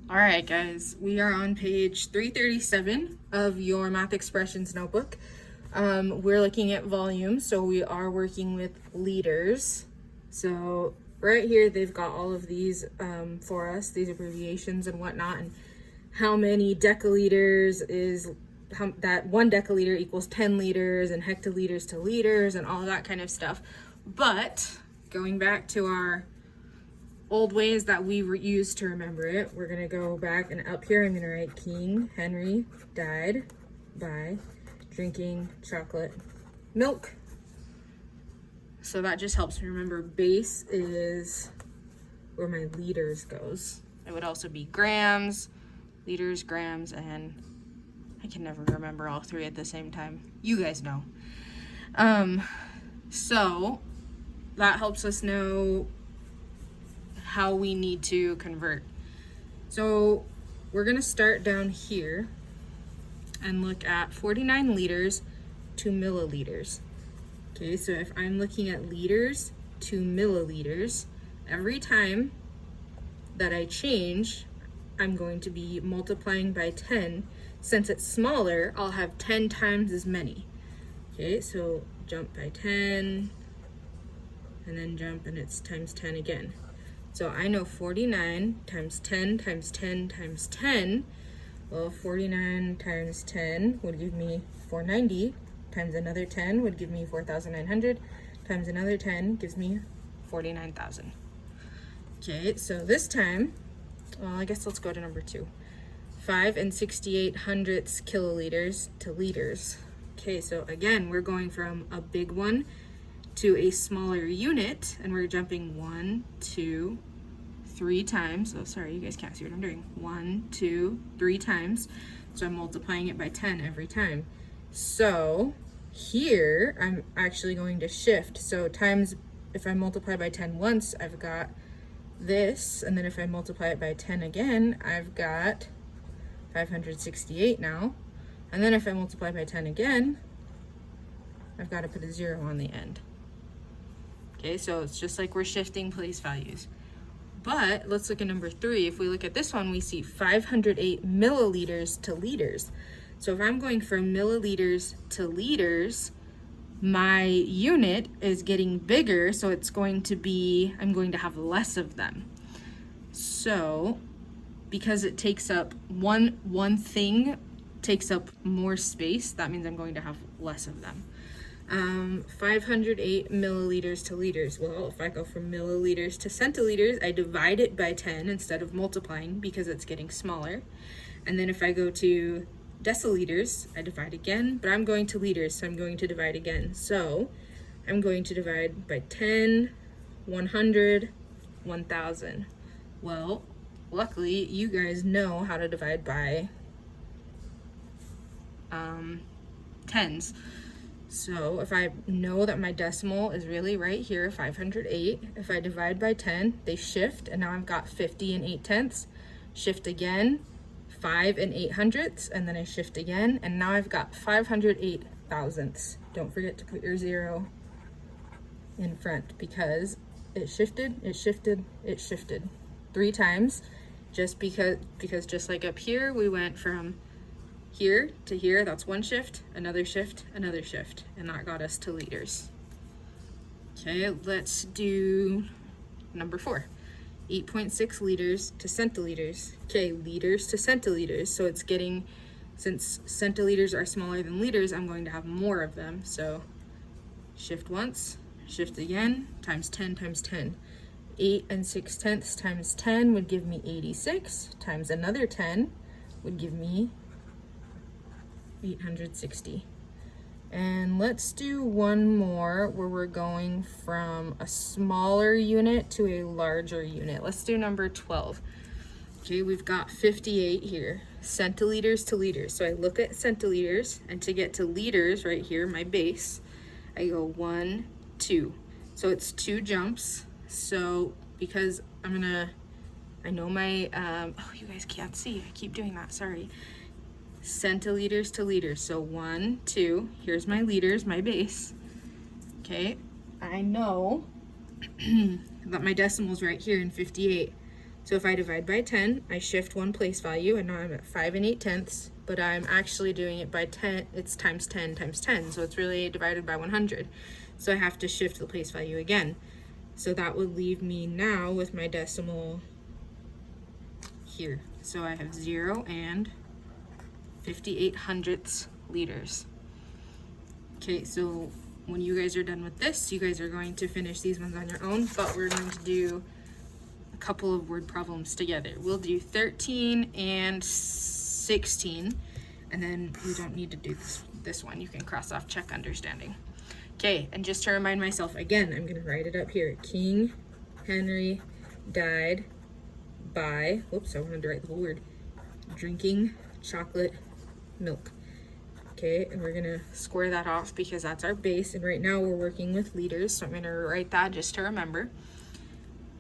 All right, guys, we are on page 337 of your math expressions notebook. We're looking at volume, so we are working with liters. So right here, they've got all of these for us, these abbreviations and whatnot, and how many deciliters is that 1 deciliter equals 10 liters, and hectoliters to liters, and all that kind of stuff. But going back to our old ways that we used to remember it, we're gonna go back, and up here I'm gonna write King Henry died by drinking chocolate milk. So that just helps me remember base is where my liters goes. It would also be grams, liters, grams, and I can never remember all three at the same time. You guys know. So that helps us know how we need to convert. So we're gonna start down here and look at 49 liters to milliliters. Okay, so if I'm looking at liters to milliliters, every time that I change, I'm going to be multiplying by 10. Since it's smaller, I'll have 10 times as many. Okay, so jump by 10, and then jump, and it's times 10 again. So I know 49 times 10 times 10 times 10. Well, 49 times 10 would give me 490, times another 10 would give me 4,900, times another 10 gives me 49,000. Okay, so this time, well, I guess let's go to number 2. 5 and 68 hundredths kiloliters to liters. Okay, so again, we're going from a big one to a smaller unit, and we're jumping 1, 2, 3 times. Oh, sorry, you guys can't see what I'm doing. 1, 2, 3 times. So I'm multiplying it by 10 every time. So here I'm actually going to shift. So times, if I multiply by 10 once, I've got this, and then if I multiply it by 10 again, I've got 568 now. And then if I multiply by 10 again, I've got to put a 0 on the end. Okay, so it's just like we're shifting place values. But let's look at number 3. If we look at this one, we see 508 milliliters to liters. So if I'm going from milliliters to liters, my unit is getting bigger, so it's going to be, I'm going to have less of them. So because it takes up one thing takes up more space, that means I'm going to have less of them. 508 milliliters to liters. Well, if I go from milliliters to centiliters, I divide it by 10 instead of multiplying because it's getting smaller. And then if I go to deciliters, I divide again, but I'm going to liters, so I'm going to divide again. So I'm going to divide by 10, 100, 1,000. Well, luckily you guys know how to divide by tens. So if I know that my decimal is really right here, 508, if I divide by 10, they shift, and now I've got 50 and 8 tenths. Shift again, 5 and 8 hundredths, and then I shift again, and now I've got 508 thousandths. Don't forget to put your 0 in front because it shifted, it shifted, it shifted 3 times, just because just like up here, we went from here to here, that's one shift, and that got us to liters. Okay, let's do number 4. 8.6 liters to centiliters. Okay, liters to centiliters. So it's getting, since centiliters are smaller than liters, I'm going to have more of them. So shift once, shift again, times 10 times 10. 8 and 6 tenths times 10 would give me 86, times another 10 would give me 860. And let's do one more where we're going from a smaller unit to a larger unit. Let's do number 12. Okay, we've got 58 here, centiliters to liters. So I look at centiliters, and to get to liters right here, my base, I go 1, 2. So it's 2 jumps. So because I know my, oh, you guys can't see, I keep doing that, sorry. Centiliters to liters. So 1, 2, here's my liters, my base. Okay, I know that my decimal's right here in 58. So if I divide by 10, I shift one place value, and now I'm at 5 8/10, but I'm actually doing it by 10, it's times 10 times 10, so it's really divided by 100. So I have to shift the place value again. So that would leave me now with my decimal here. So I have 0 and 58 liters. Okay, so when you guys are done with this, you guys are going to finish these ones on your own, but we're going to do a couple of word problems together. We'll do 13 and 16, and then we don't need to do this one. You can cross off check understanding. Okay, and just to remind myself, again, I'm going to write it up here. King Henry died by, whoops, I wanted to write the whole word, drinking chocolate milk. Okay, and we're gonna square that off because that's our base, and right now we're working with liters, so I'm gonna write that just to remember.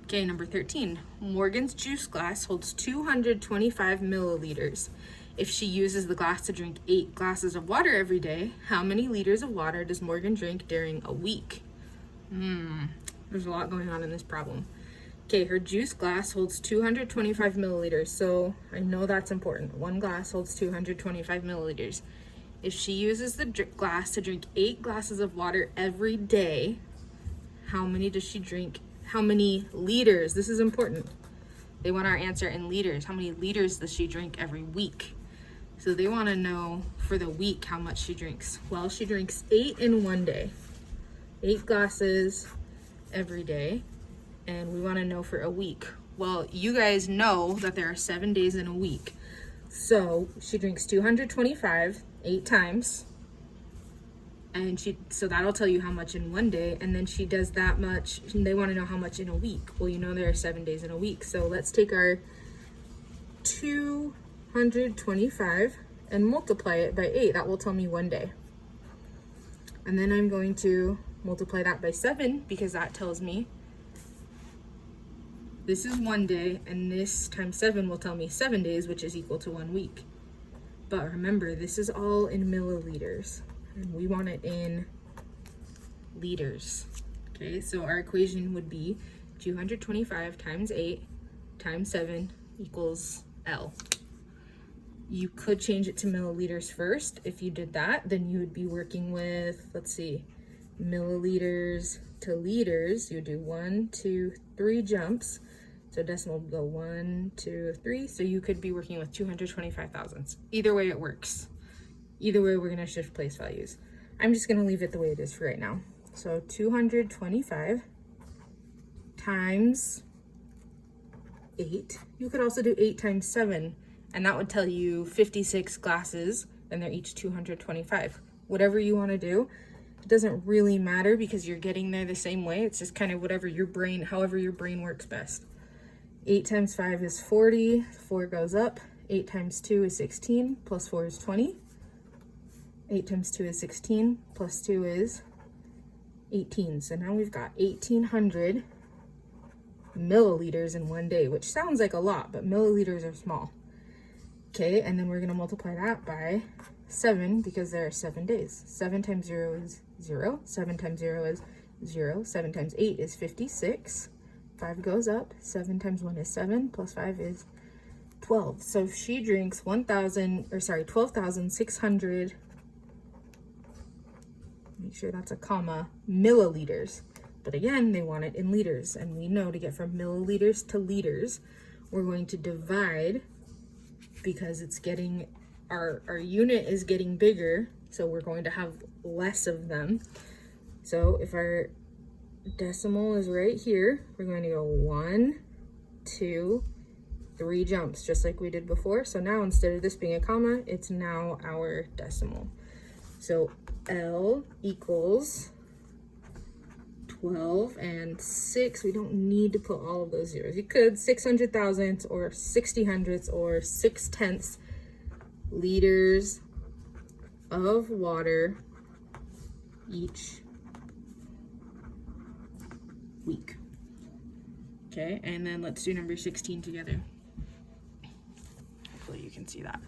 Okay, number 13. Morgan's juice glass holds 225 milliliters. If she uses the glass to drink 8 glasses of water every day, how many liters of water does Morgan drink during a week? There's a lot going on in this problem. Okay, her juice glass holds 225 milliliters, so I know that's important. One glass holds 225 milliliters. If she uses the glass to drink 8 glasses of water every day, how many does she drink? How many liters? This is important. They want our answer in liters. How many liters does she drink every week? So they want to know for the week how much she drinks. Well, she drinks 8 in one day. 8 glasses every day. And we want to know for a week. Well, you guys know that there are 7 days in a week. So she drinks 225 8 times, and so that'll tell you how much in one day, and then she does that much, and they want to know how much in a week. Well, you know there are 7 days in a week, so let's take our 225 and multiply it by 8. That will tell me one day. And then I'm going to multiply that by 7 because that tells me this is one day, and this times 7 will tell me 7 days, which is equal to 1 week. But remember, this is all in milliliters, and we want it in liters. Okay, so our equation would be 225 times 8 times 7 equals L. You could change it to milliliters first. If you did that, then you would be working with, let's see, milliliters to liters. You would do 1, 2, 3 jumps. So decimal would go 1, 2, 3. So you could be working with 225 thousandths. Either way it works. Either way we're gonna shift place values. I'm just gonna leave it the way it is for right now. So 225 times 8. You could also do 8 times 7, and that would tell you 56 glasses, and they're each 225. Whatever you wanna do, it doesn't really matter because you're getting there the same way. It's just kind of whatever your brain, however your brain works best. 8 times 5 is 40, 4 goes up. 8 times 2 is 16, plus 4 is 20. 8 times 2 is 16, plus 2 is 18. So now we've got 1,800 milliliters in one day, which sounds like a lot, but milliliters are small. Okay, and then we're gonna multiply that by 7 because there are 7 days. 7 times 0 is 0, 7 times 0 is 0, 7 times 8 is 56. 5 goes up, 7 times 1 is 7, plus 5 is 12. So she drinks 12,600, make sure that's a comma, milliliters. But again, they want it in liters, and we know to get from milliliters to liters, we're going to divide because it's getting, our unit is getting bigger, so we're going to have less of them. So if our decimal is right here, we're going to go 1, 2, 3 jumps, just like we did before. So now instead of this being a comma, it's now our decimal. So L equals 12 and 6. We don't need to put all of those zeros. You could 600 thousandths or 60 hundredths or 6/10 liters of water each week. Okay, and then let's do number 16 together. Hopefully you can see that.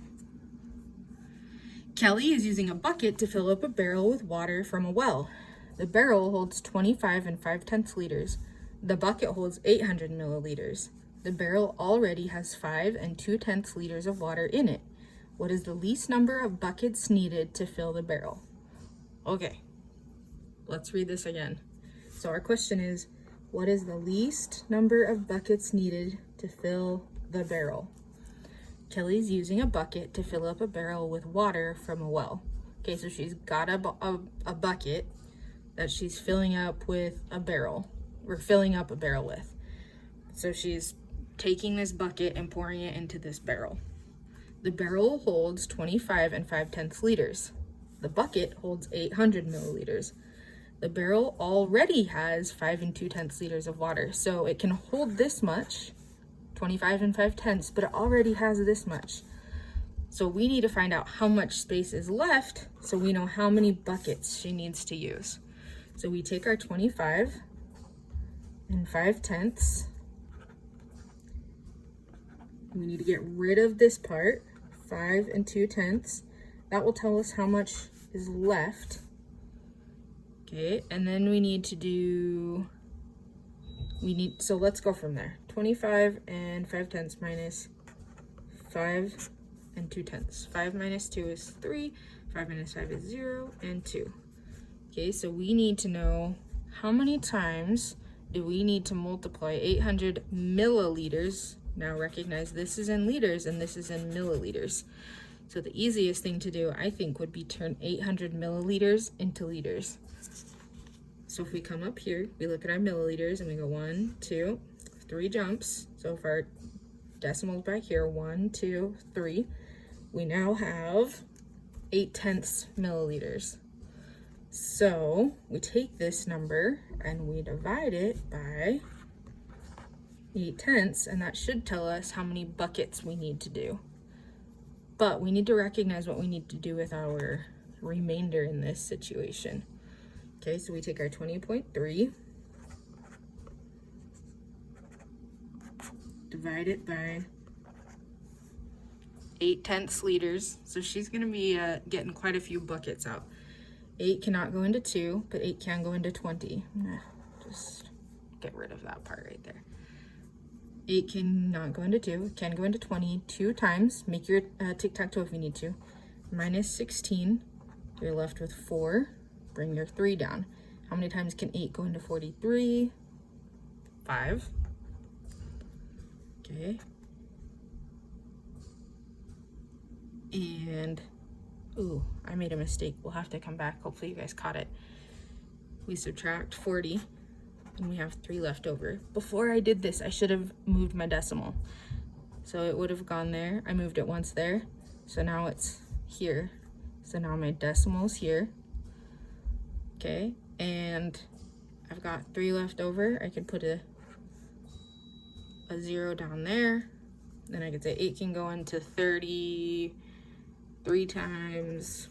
Kelly is using a bucket to fill up a barrel with water from a well. The barrel holds 25 and 5/10 liters. The bucket holds 800 milliliters. The barrel already has 5 2/10 liters of water in it. What is the least number of buckets needed to fill the barrel? Okay, let's read this again. So our question is, what is the least number of buckets needed to fill the barrel? Kelly's using a bucket to fill up a barrel with water from a well. Okay, so she's got a bucket that she's filling up with a barrel, or filling up a barrel with. So she's taking this bucket and pouring it into this barrel. The barrel holds 25 5/10 liters. The bucket holds 800 milliliters. The barrel already has 5 2/10 liters of water, so it can hold this much, 25 5/10, but it already has this much. So we need to find out how much space is left so we know how many buckets she needs to use. So we take our 25 5/10. We need to get rid of this part, 5 2/10. That will tell us how much is left. Okay, and then we need to do, so let's go from there. 25 5/10 minus 5 2/10. 5 minus 2 is 3, 5 minus 5 is 0, and 2. Okay, so we need to know how many times do we need to multiply 800 milliliters. Now recognize this is in liters and this is in milliliters. So the easiest thing to do, I think, would be turn 800 milliliters into liters. So if we come up here, we look at our milliliters and we go 1, 2, 3 jumps. So if our decimal's back here, 1, 2, 3, we now have 8/10 milliliters. So we take this number and we divide it by 8/10, and that should tell us how many buckets we need to do. But we need to recognize what we need to do with our remainder in this situation. Okay, so we take our 20.3, divide it by 8/10 liters. So she's gonna be getting quite a few buckets out. 8 cannot go into 2, but 8 can go into 20. Just get rid of that part right there. 8 cannot go into 2, can go into 20 2 times. Make your tic-tac-toe if you need to. Minus 16, you're left with 4. Bring your 3 down. How many times can 8 go into 43? 5. Okay. And, ooh, I made a mistake. We'll have to come back. Hopefully you guys caught it. We subtract 40. And we have 3 left over. Before I did this, I should have moved my decimal. So it would have gone there. I moved it once there. So now it's here. So now my decimal's here. Okay, and I've got 3 left over. I could put a 0 down there. Then I could say 8 can go into 30 3 times.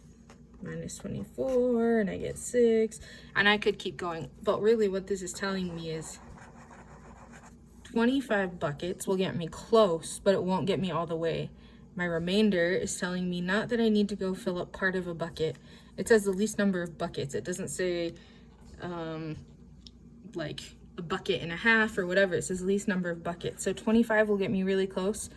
Minus 24, and I get 6, and I could keep going. But really what this is telling me is 25 buckets will get me close, but it won't get me all the way. My remainder is telling me not that I need to go fill up part of a bucket. It says the least number of buckets. It doesn't say like a bucket and a half or whatever. It says least number of buckets. So 25 will get me really close,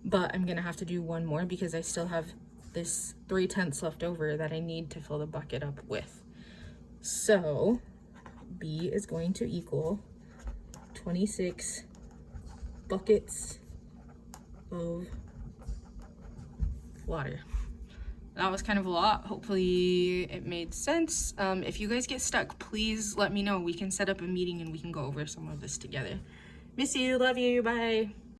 but I'm gonna have to do one more because I still have this 3/10 left over that I need to fill the bucket up with. So B is going to equal 26 buckets of water. That was kind of a lot. Hopefully it made sense. If you guys get stuck, please let me know. We can set up a meeting and we can go over some of this together. Miss you, love you, bye.